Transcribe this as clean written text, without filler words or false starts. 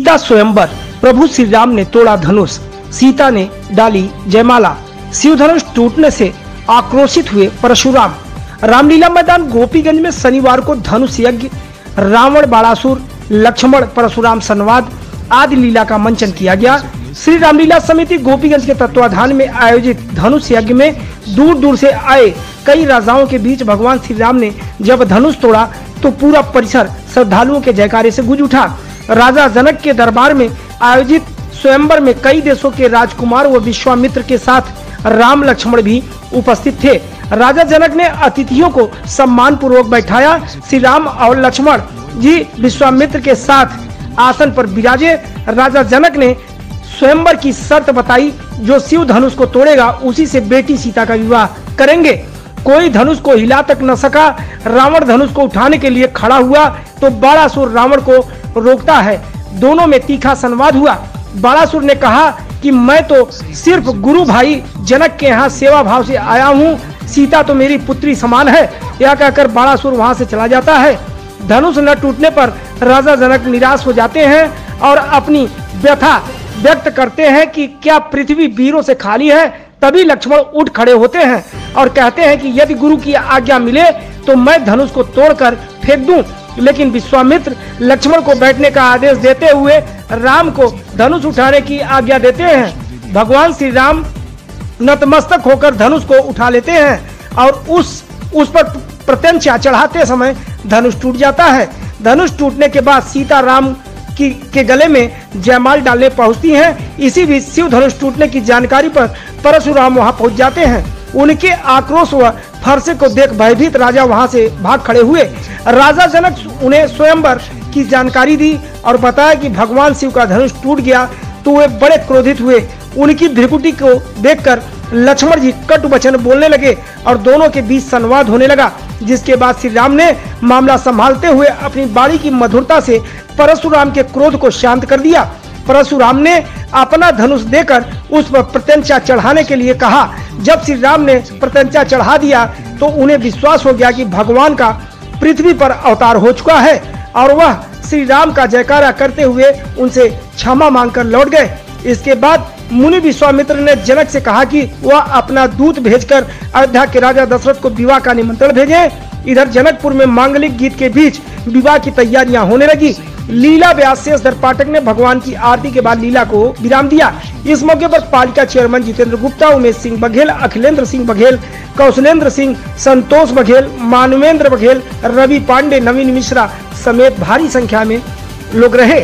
सीता स्वयंवर, प्रभु श्री राम ने तोड़ा धनुष, सीता ने डाली जयमाला। शिव धनुष टूटने से आक्रोशित हुए परशुराम। रामलीला मैदान गोपीगंज में शनिवार को धनुष यज्ञ, रावण बाणासुर, लक्ष्मण परशुराम संवाद आदि लीला का मंचन किया गया। श्री रामलीला समिति गोपीगंज के तत्वाधान में आयोजित धनुष यज्ञ में दूर दूर से आए कई राजाओं के बीच भगवान श्री राम ने जब धनुष तोड़ा तो पूरा परिसर श्रद्धालुओं के जयकारे से गूंज उठा। राजा जनक के दरबार में आयोजित स्वयंवर में कई देशों के राजकुमार व विश्वामित्र के साथ राम लक्ष्मण भी उपस्थित थे। राजा जनक ने अतिथियों को सम्मान पूर्वक बैठाया। श्री राम और लक्ष्मण जी विश्वामित्र के साथ आसन पर विराजे। राजा जनक ने स्वयंवर की शर्त बताई, जो शिव धनुष को तोड़ेगा उसी से बेटी सीता का विवाह करेंगे। कोई धनुष को हिला तक न सका। रावण धनुष को उठाने के लिए खड़ा हुआ तो बाणासुर रावण को रोकता है। दोनों में तीखा संवाद हुआ। बाणासुर ने कहा कि मैं तो सिर्फ गुरु भाई जनक के यहाँ सेवा भाव से आया हूँ, सीता तो मेरी पुत्री समान है। यह कहकर बाणासुर वहाँ से चला जाता है। धनुष न टूटने पर राजा जनक निराश हो जाते हैं और अपनी व्यथा व्यक्त करते हैं कि क्या पृथ्वी वीरों से खाली है। तभी लक्ष्मण उठ खड़े होते हैं और कहते हैं कि यदि गुरु की आज्ञा मिले तो मैं धनुष को तोड़कर फेंक दूं। लेकिन विश्वामित्र लक्ष्मण को बैठने का आदेश देते हुए राम को धनुष उठाने की आज्ञा देते हैं। भगवान श्री राम नतमस्तक होकर धनुष को उठा लेते हैं और उस पर प्रत्यंचा चढ़ाते समय धनुष टूट जाता है। धनुष टूटने के बाद सीता राम के गले में जयमाल डालने पहुंचती हैं। इसी बीच शिव धनुष टूटने की जानकारी पर परशुराम वहां पहुंच जाते हैं। उनके आक्रोश व फरसे को देख भयभीत राजा वहां से भाग खड़े हुए। राजा जनक उन्हें स्वयंवर की जानकारी दी और बताया कि भगवान शिव का धनुष टूट गया तो वे बड़े क्रोधित हुए। उनकी भ्रिकुटी को देखकर लक्ष्मण जी कटु वचन बोलने लगे और दोनों के बीच संवाद होने लगा, जिसके बाद श्री राम ने मामला संभालते हुए अपनी बाणी की मधुरता से परशुराम के क्रोध को शांत कर दिया। परशुराम ने अपना धनुष देकर उस पर प्रत्यंचा चढ़ाने के लिए कहा। जब श्री राम ने प्रत्यंचा चढ़ा दिया तो उन्हें विश्वास हो गया कि भगवान का पृथ्वी पर अवतार हो चुका है और वह श्री राम का जयकारा करते हुए उनसे क्षमा मांगकर लौट गए। इसके बाद मुनि विश्वामित्र ने जनक से कहा कि वह अपना दूत भेजकर अयोध्या के राजा दशरथ को विवाह का निमंत्रण भेजे। इधर जनकपुर में मांगलिक गीत के बीच विवाह की तैयारियां होने लगी। लीला व्यास शेषधर पाठक ने भगवान की आरती के बाद लीला को विराम दिया। इस मौके पर पालिका चेयरमैन जितेंद्र गुप्ता, उमेश सिंह बघेल, अखिलेंद्र सिंह बघेल, कौशलेंद्र सिंह, संतोष बघेल, मानवेंद्र बघेल, रवि पांडे, नवीन मिश्रा समेत भारी संख्या में लोग रहे।